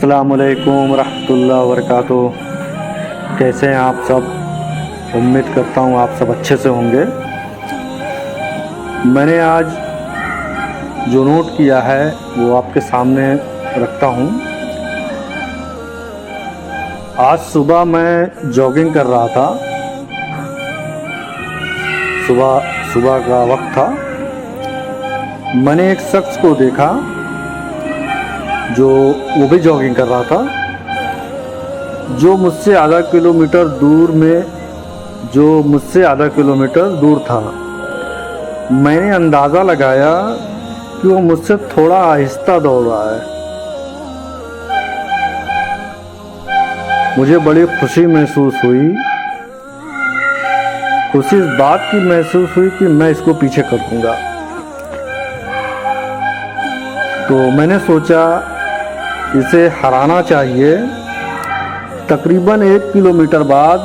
अस्सलामुअलैकुम रहमतुल्लाहि वबरकातुहू। कैसे हैं आप सब? उम्मीद करता हूँ आप सब अच्छे से होंगे। मैंने आज जो नोट किया है वो आपके सामने रखता हूँ। आज सुबह मैं जॉगिंग कर रहा था। सुबह का वक्त था। मैंने एक शख्स को देखा जो वो भी जॉगिंग कर रहा था, जो मुझसे आधा किलोमीटर दूर था। मैंने अंदाज़ा लगाया कि वो मुझसे थोड़ा आहिस्ता दौड़ रहा है। मुझे बड़ी खुशी महसूस हुई। खुशी इस बात की महसूस हुई कि मैं इसको पीछे कर दूंगा। तो मैंने सोचा इसे हराना चाहिए। तकरीबन 1 किलोमीटर बाद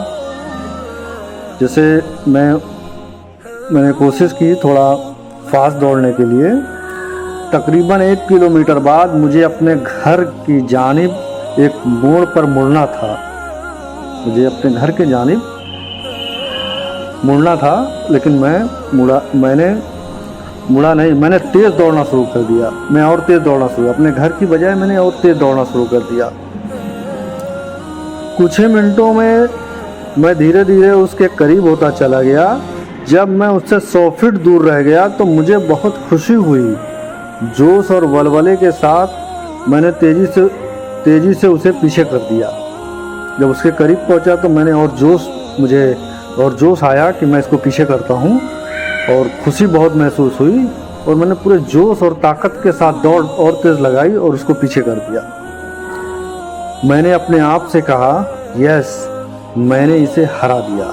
जैसे मैंने कोशिश की थोड़ा फास्ट दौड़ने के लिए। तकरीबन 1 किलोमीटर बाद मुझे अपने घर की जानिब एक मोड़ पर मुड़ना था। लेकिन मैंने तेज़ दौड़ना शुरू कर दिया। अपने घर की बजाय मैंने और तेज़ दौड़ना शुरू कर दिया। कुछ ही मिनटों में मैं धीरे धीरे उसके करीब होता चला गया। जब मैं उससे 100 फीट दूर रह गया तो मुझे बहुत खुशी हुई। जोश और वलवले के साथ मैंने तेज़ी से उसे पीछे कर दिया। जब उसके करीब पहुंचा तो मुझे और जोश आया कि मैं इसको पीछे करता हूं, और खुशी बहुत महसूस हुई। और मैंने पूरे जोश और ताकत के साथ दौड़ और तेज़ लगाई और उसको पीछे कर दिया। मैंने अपने आप से कहा, यस, मैंने इसे हरा दिया।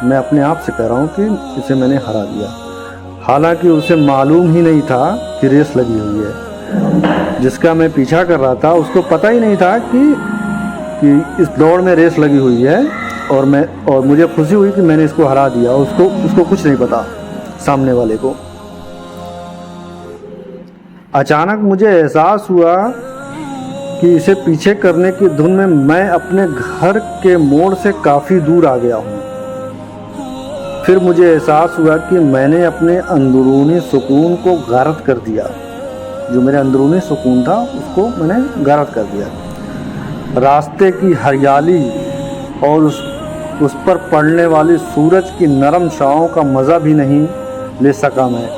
मैं अपने आप से कह रहा हूँ कि इसे मैंने हरा दिया। हालांकि उसे मालूम ही नहीं था कि रेस लगी हुई है। जिसका मैं पीछा कर रहा था उसको पता ही नहीं था कि इस दौड़ में रेस लगी हुई है। और मुझे खुशी हुई कि मैंने इसको हरा दिया। उसको कुछ नहीं पता, सामने वाले को। अचानक मुझे एहसास हुआ कि इसे पीछे करने की धुन में मैं अपने घर के मोड़ से काफ़ी दूर आ गया हूँ। फिर मुझे एहसास हुआ कि मैंने अपने अंदरूनी सुकून को गारत कर दिया। जो मेरा अंदरूनी सुकून था उसको मैंने गारत कर दिया। रास्ते की हरियाली और उस पर पड़ने वाली सूरज की नरम छाँव का मज़ा भी नहीं ले सका मैं।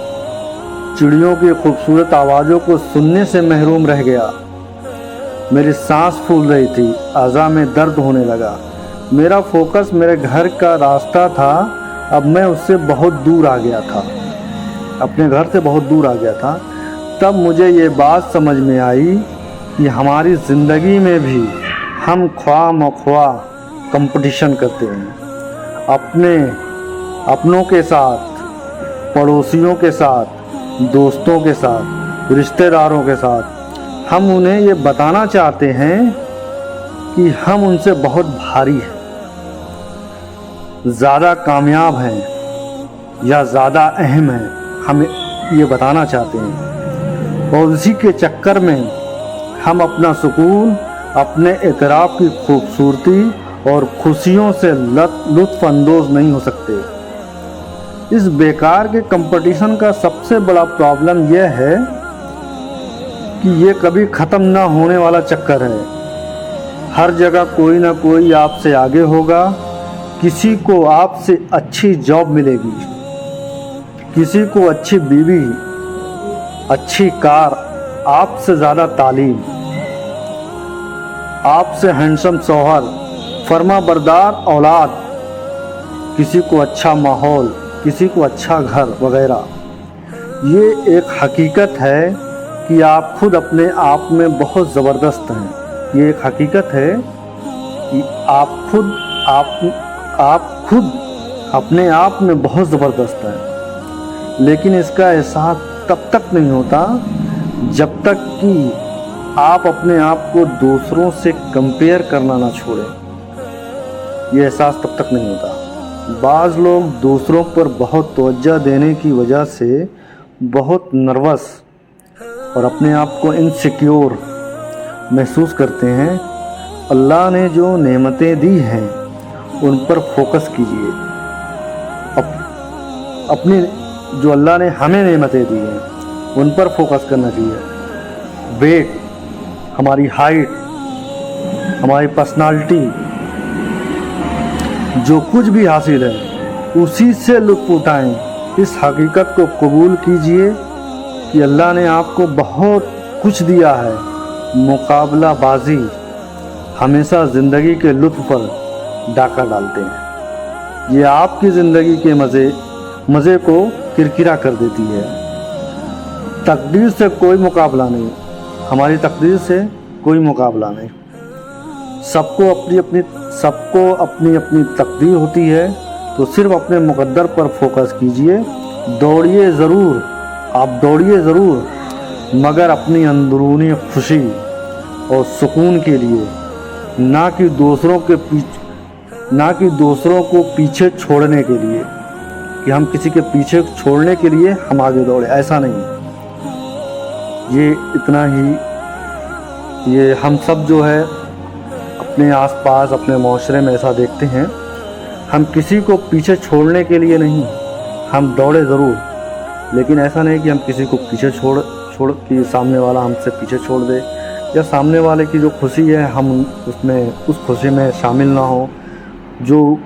चिड़ियों की खूबसूरत आवाज़ों को सुनने से महरूम रह गया। मेरी सांस फूल रही थी, अज़ा में दर्द होने लगा। मेरा फोकस मेरे घर का रास्ता था। अब मैं उससे बहुत दूर आ गया था, अपने घर से बहुत दूर आ गया था। तब मुझे ये बात समझ में आई कि हमारी ज़िंदगी में भी हम ख्वाह मख्वाह कंपटीशन करते हैं। अपनों के साथ, पड़ोसियों के साथ, दोस्तों के साथ, रिश्तेदारों के साथ। हम उन्हें ये बताना चाहते हैं कि हम उनसे बहुत भारी हैं, ज़्यादा कामयाब हैं या ज़्यादा अहम हैं। हम ये बताना चाहते हैं, और उसी के चक्कर में हम अपना सुकून, अपने इतराफ़ की खूबसूरती और खुशियों से लुत्फ़ अंदोज़ नहीं हो सकते। इस बेकार के कंपटीशन का सबसे बड़ा प्रॉब्लम यह है कि ये कभी ख़त्म ना होने वाला चक्कर है। हर जगह कोई ना कोई आपसे आगे होगा। किसी को आपसे अच्छी जॉब मिलेगी, किसी को अच्छी बीवी, अच्छी कार, आपसे ज़्यादा तालीम, आपसे हैंडसम शौहर, फर्मा बरदार औलाद, किसी को अच्छा माहौल, किसी को अच्छा घर वगैरह। ये एक हकीकत है कि आप खुद अपने आप में बहुत ज़बरदस्त हैं। ये एक हकीकत है कि आप खुद अपने आप में बहुत ज़बरदस्त हैं। लेकिन इसका एहसास तब तक नहीं होता जब तक कि आप अपने आप को दूसरों से कंपेयर करना ना छोड़ें। ये एहसास तब तक नहीं होता। बाज़ लोग दूसरों पर बहुत तवज्जो देने की वजह से बहुत नर्वस और अपने आप को इनसिक्योर महसूस करते हैं, अल्लाह ने जो नेमतें दी हैं उन पर फोकस कीजिए। अपनी जो अल्लाह ने हमें नेमतें दी हैं उन पर फोकस करना चाहिए। वेट, हमारी हाइट, हमारी पर्सनालिटी, जो कुछ भी हासिल है उसी से लुत्फ़ उठाएं। इस हकीकत को कबूल कीजिए कि अल्लाह ने आपको बहुत कुछ दिया है। मुकाबलाबाजी हमेशा ज़िंदगी के लुत्फ़ पर डाका डालते हैं। ये आपकी ज़िंदगी के मज़े को किरकिरा कर देती है। तकदीर से कोई मुकाबला नहीं, हमारी तकदीर से कोई मुकाबला नहीं। सबको अपनी अपनी तकदीर होती है, तो सिर्फ अपने मुक़द्दर पर फोकस कीजिए। दौड़िए ज़रूर, आप दौड़िए ज़रूर, मगर अपनी अंदरूनी खुशी और सुकून के लिए, ना कि दूसरों को पीछे छोड़ने के लिए, कि हम किसी के पीछे छोड़ने के लिए हम आगे दौड़े, ऐसा नहीं। ये इतना ही, ये हम सब जो है अपने आसपास अपने माशरे में ऐसा देखते हैं। हम किसी को पीछे छोड़ने के लिए नहीं, हम दौड़े ज़रूर, लेकिन ऐसा नहीं कि हम किसी को पीछे छोड़ कि सामने वाला हमसे पीछे छोड़ दे, या सामने वाले की जो खुशी है हम उस खुशी में शामिल ना हो। जो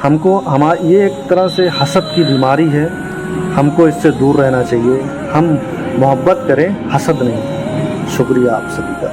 ये एक तरह से हसद की बीमारी है, हमको इससे दूर रहना चाहिए। हम मोहब्बत करें, हसद नहीं। शुक्रिया आप सभी का।